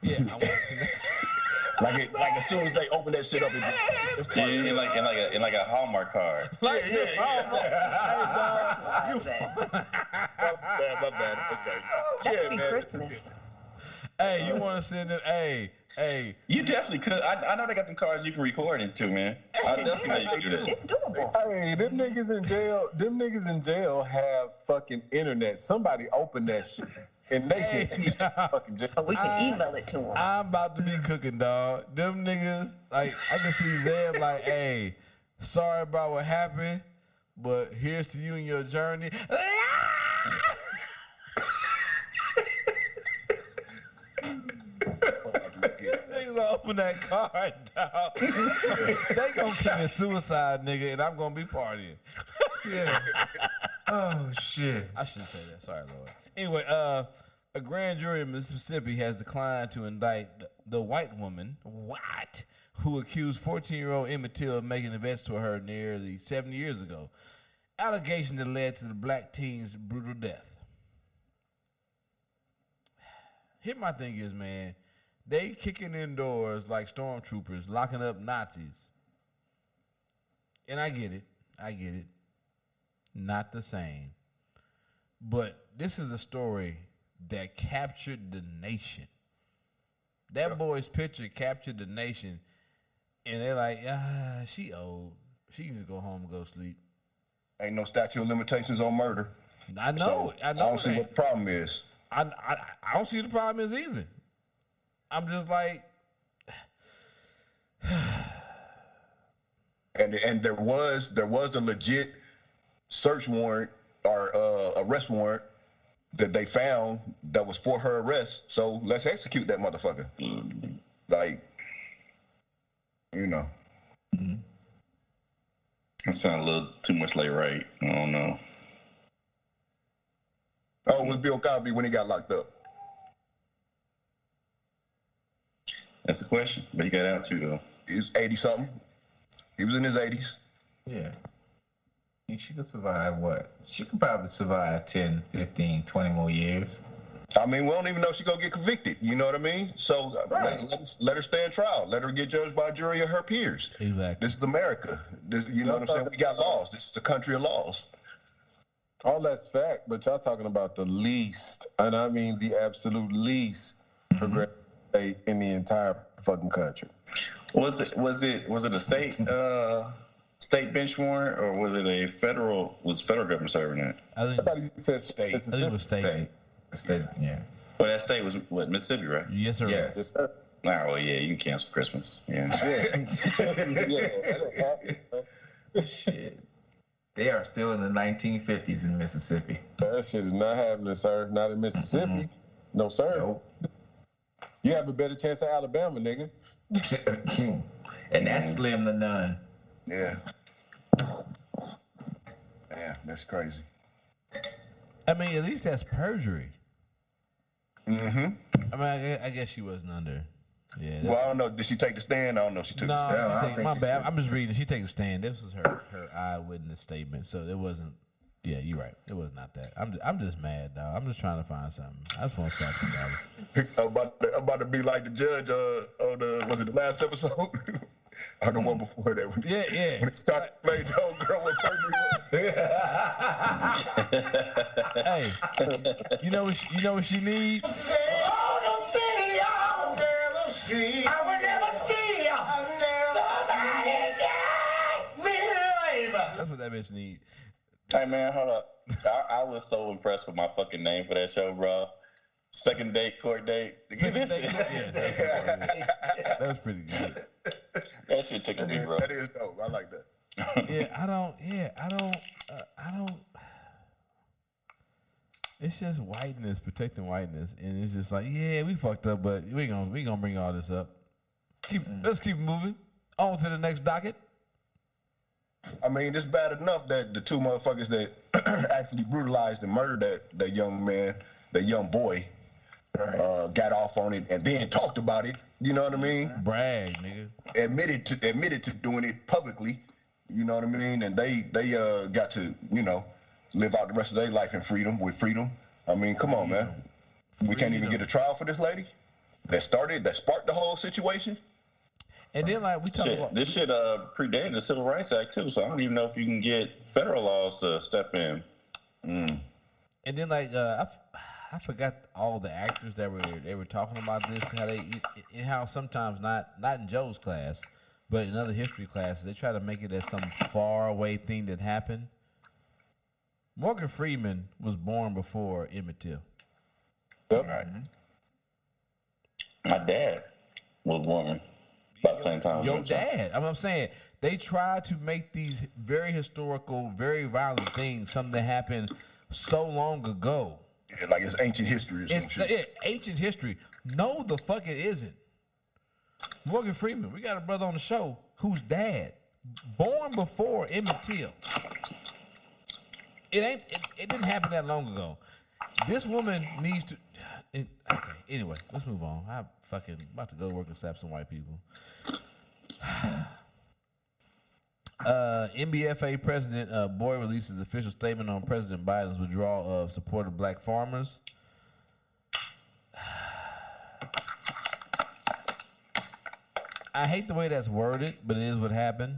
Yeah, I want like as soon as they open that shit up, it's in like a Hallmark card. like my bad. Okay. That could be Christmas. Hey, you want to send it? Hey. You definitely could. I know they got them cards you can record into, man. I definitely know you can do this. It's doable. Hey, them niggas in jail have fucking internet. Somebody open that shit. And they can fucking jail. But we can email it to them. I'm about to be cooking, dog. Them niggas, like, I can see them like, hey, sorry about what happened, but here's to you and your journey. Niggas gonna open that card, dog. They gonna commit suicide, nigga, and I'm gonna be partying. Yeah. Oh shit. I shouldn't say that. Sorry, Lord. Anyway, a grand jury in Mississippi has declined to indict the white woman, who accused 14-year-old Emmitt Till of making advances to her nearly 70 years ago. Allegation that led to the black teen's brutal death. Here my thing is, man, they kicking in doors like stormtroopers, locking up Nazis. And I get it. Not the same. But this is a story that captured the nation. That boy's picture captured the nation. And they're like, she old. She can just go home and go sleep. Ain't no statute of limitations on murder. I know. I don't see what the problem is. I don't see what the problem is either. I'm just like, and there was a legit search warrant or arrest warrant that they found that was for her arrest. So let's execute that motherfucker. Like, you know. That sounds a little too much like right. I don't know. Oh, it was Bill Cosby when he got locked up. That's the question. But he got out too, though. He was 80-something. He was in his 80s. Yeah. She could survive what? She could probably survive 10, 15, 20 more years. I mean, we don't even know if she's going to get convicted. You know what I mean? So right. let her stand trial. Let her get judged by a jury of her peers. Exactly. This is America. You know what I'm saying? We got laws. This is a country of laws. All that's fact, but y'all talking about the least, and I mean the absolute least progressive state in the entire fucking country. Was it a state bench warrant, or was it a federal? Was the federal government serving that? I thought he said state. I think it was state. State, yeah. Well, that state was what, Mississippi, right? Yes, sir. Yes. Oh, well, yeah, you can cancel Christmas. Yeah. Shit. They are still in the 1950s in Mississippi. That shit is not happening, sir. Not in Mississippi. No, sir. Nope. You have a better chance at Alabama, nigga. And that's slim to none. Yeah. Yeah, that's crazy. I mean, at least that's perjury. Mm-hmm. I mean, I guess she wasn't under. Yeah. Well, I don't know. Did she take the stand? I don't know if she took the stand. My bad. I'm just reading. She takes a stand. This was her eyewitness statement. So it wasn't. Yeah, you're right. It was not that. I'm just mad, dog. I'm just trying to find something. I just want something, dog. I'm about to be like the judge on was it the last episode? Or the one before that? Yeah. When it started playing the old girl with perjury. Hey, you know what she needs? I would never see somebody got me alive. That's what that bitch need. Hey, man, hold up. I was so impressed with my fucking name for that show, bro. Second date, court date. Second date, yeah, that was pretty good. That shit took me, bro. That is dope. I like that. I don't. It's just whiteness protecting whiteness, and it's just like, yeah, we fucked up, but we gonna bring all this up. Let's keep moving on to the next docket. I mean, it's bad enough that the two motherfuckers that actually brutalized and murdered that young man, that young boy, got off on it and then talked about it. You know what I mean? Brag, nigga. Admitted to doing it publicly. You know what I mean? And they got to, live out the rest of their life in freedom. I mean, come on, man. We can't even get a trial for this lady? that sparked the whole situation. And then like we talk Shit, about this shit predated the Civil Rights Act too, so I don't even know if you can get federal laws to step in. And then like I forgot all the actors that were talking about this, how sometimes not in Joe's class, but in other history classes they try to make it as some far away thing that happened. Morgan Freeman was born before Emmitt Till. Yep. Right. My dad was born about the same time. Your dad. I'm saying they try to make these very historical, very violent things something that happened so long ago. Yeah, like it's ancient history or some It's shit. ancient history. No, the fuck it isn't. Morgan Freeman, we got a brother on the show whose dad born before Emmitt Till. It didn't happen that long ago. This woman needs to. Okay. Anyway, let's move on. I'm fucking about to go to work and slap some white people. NBFA President Boyd releases official statement on President Biden's withdrawal of support of black farmers. I hate the way that's worded, but it is what happened.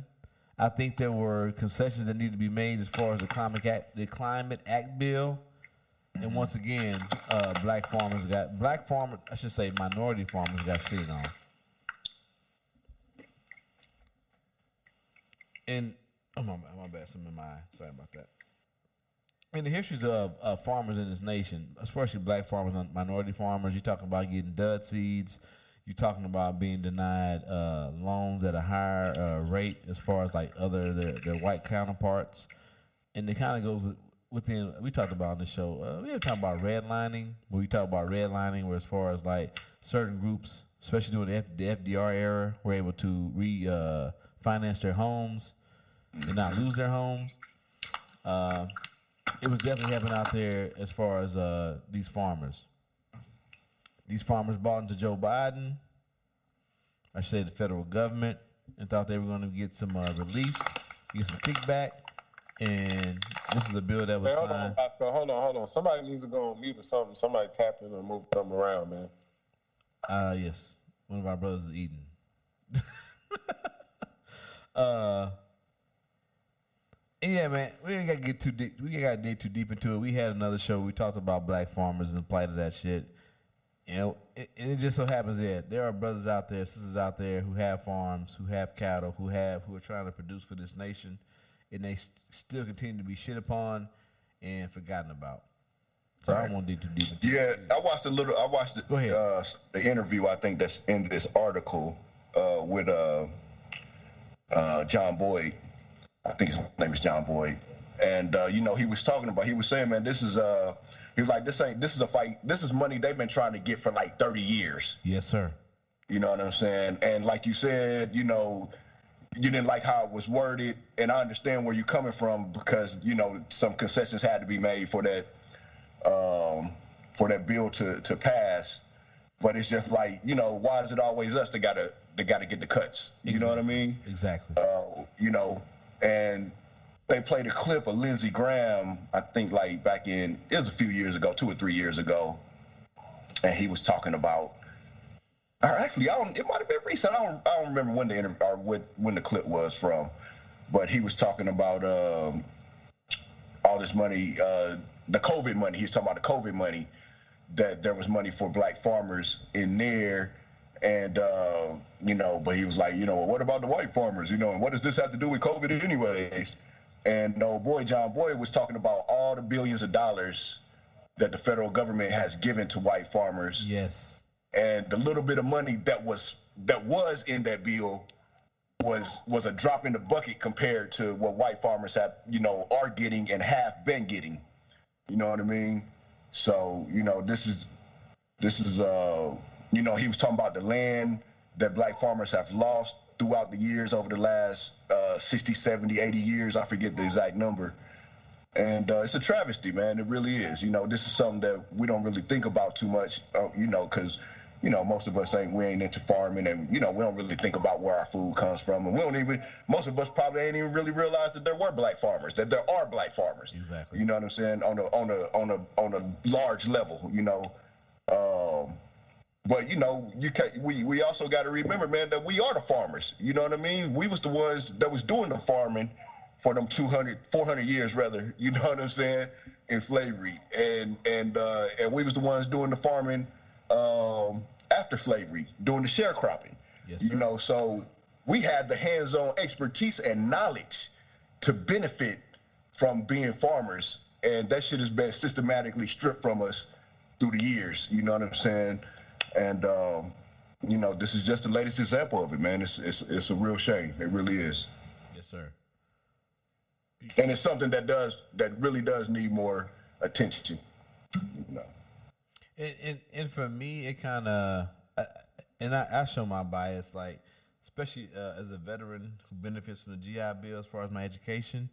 I think there were concessions that need to be made as far as the Climate Act bill. And once again, minority farmers got shitted on. And my bad, some in my eye. Sorry about that. In the histories of farmers in this nation, especially black farmers and minority farmers, you're talking about getting dud seeds. You're talking about being denied loans at a higher rate as far as like their white counterparts. And it kind of goes within, we talked about on the show, we were talking about redlining, where we talk about redlining where as far as like certain groups, especially during the FDR era, were able to refinance their homes and not lose their homes. It was definitely happening out there as far as these farmers. These farmers bought into Joe Biden, I should say the federal government, and thought they were going to get some relief, get some kickback. And this is a bill that was Hold signed. on, Bosco. Hold on. Somebody needs to go on mute or something. Somebody tap in or move something around, man. Yes. One of our brothers is eating. And yeah, man, we ain't gotta get too deep. We ain't gotta dig too deep into it. We had another show. We talked about black farmers and the plight of that shit. You know, and it just so happens that there are brothers out there, sisters out there who have farms, who have cattle, who are trying to produce for this nation, and they still continue to be shit upon and forgotten about. So I don't want to dig too deep into it. Yeah, I watched Go ahead. The interview, I think that's in this article with John Boyd. I think his name is John Boyd. And he was saying, man, this is this is a fight. This is money they've been trying to get for like 30 years. Yes, sir. You know what I'm saying? And like you said, you didn't like how it was worded, and I understand where you're coming from because, some concessions had to be made for that bill to pass. But it's just like, why is it always us that gotta get the cuts? You know what I mean? Exactly. And they played a clip of Lindsey Graham, I think like it was a few years ago, 2 or 3 years ago, and he was talking about, or actually, it might have been recent. I don't remember when the interview or when the clip was from, but he was talking about all this money, the COVID money. He's talking about the COVID money, that there was money for black farmers in there. And, but he was like, well, what about the white farmers? And what does this have to do with COVID anyways? And John Boyd was talking about all the billions of dollars that the federal government has given to white farmers. Yes. And the little bit of money that was in that bill was a drop in the bucket compared to what white farmers are getting and have been getting. You know what I mean? So, this is he was talking about the land that black farmers have lost throughout the years over the last 60, 70, 80 years. I forget the exact number. And it's a travesty, man. It really is. This is something that we don't really think about too much, because, most of us we ain't into farming, and, we don't really think about where our food comes from. And most of us probably ain't even really realized that there were black farmers, that there are black farmers. Exactly. You know what I'm saying? On a large level, But we also got to remember, man, that we are the farmers. You know what I mean? We was the ones that was doing the farming for them 400 years rather. You know what I'm saying? In slavery, and we was the ones doing the farming after slavery, doing the sharecropping. Yes, sir. You know, so we had the hands-on expertise and knowledge to benefit from being farmers, and that shit has been systematically stripped from us through the years. You know what I'm saying? And this is just the latest example of it, man. It's a real shame. It really is. Yes, sir. And it's something that really does need more attention. And for me, it kind of, and I show my bias, like, especially as a veteran who benefits from the GI Bill as far as my education,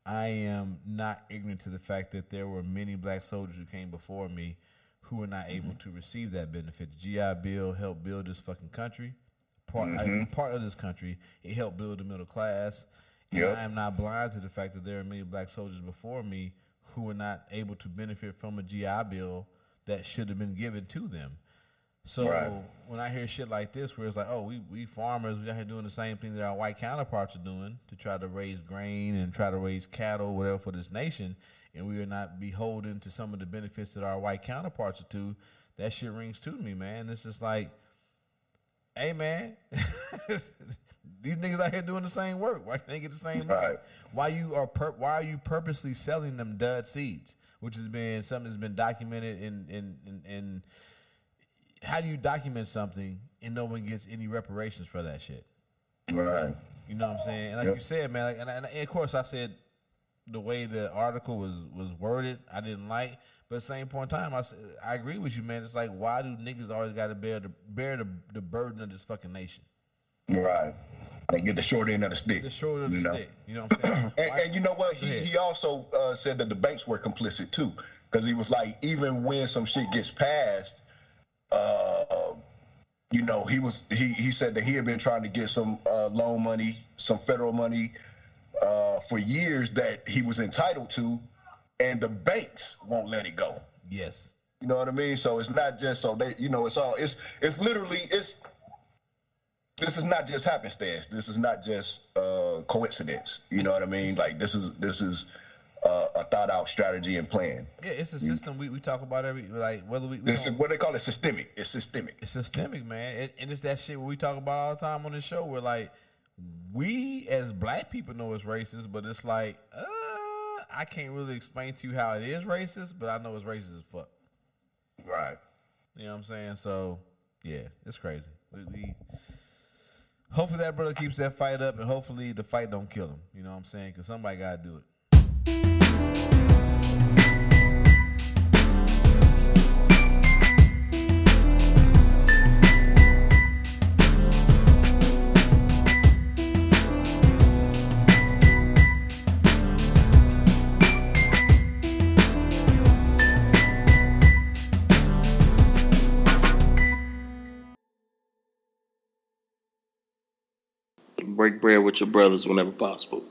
I am not ignorant to the fact that there were many black soldiers who came before me who were not able to receive that benefit. The GI Bill helped build this fucking country, part of this country. It helped build the middle class. And I am not blind to the fact that there are many black soldiers before me who were not able to benefit from a GI Bill that should have been given to them. So when I hear shit like this, where it's like, oh, we farmers, we out here doing the same thing that our white counterparts are doing to try to raise grain and try to raise cattle, whatever, for this nation, and we are not beholden to some of the benefits that our white counterparts are to, that shit rings to me, man. It's just like, hey, man, these niggas out here doing the same work. Why can't they get the same work? Why are you purposely selling them dud seeds, which has been something that's been documented in how do you document something and no one gets any reparations for that shit? Right. You know what I'm saying? And like you said, man, like, and of course I said the way the article was worded, I didn't like. But at the same point in time, I agree with you, man. It's like, why do niggas always got to bear the burden of this fucking nation? Right. They get the short end of the stick. The short end of the stick. You know what I'm saying? And you know what? He also said that the banks were complicit too, because he was like, even when some shit gets passed, he said that he had been trying to get some loan money, some federal money for years that he was entitled to, and the banks won't let it go. Yes. You know what I mean? So it's not just it's literally this is not just happenstance. This is not just coincidence. You know what I mean? Like this is a thought out strategy and plan. Yeah, it's a system we talk about whether we this is what they call it, systemic. It's systemic. It's systemic, man. And it's that shit we talk about all the time on this show where like we as black people know it's racist, but it's like I can't really explain to you how it is racist, but I know it's racist as fuck. Right. You know what I'm saying? So yeah, it's crazy. We hopefully that brother keeps that fight up, and hopefully the fight don't kill him. You know what I'm saying? Because somebody gotta do it. Break bread with your brothers whenever possible.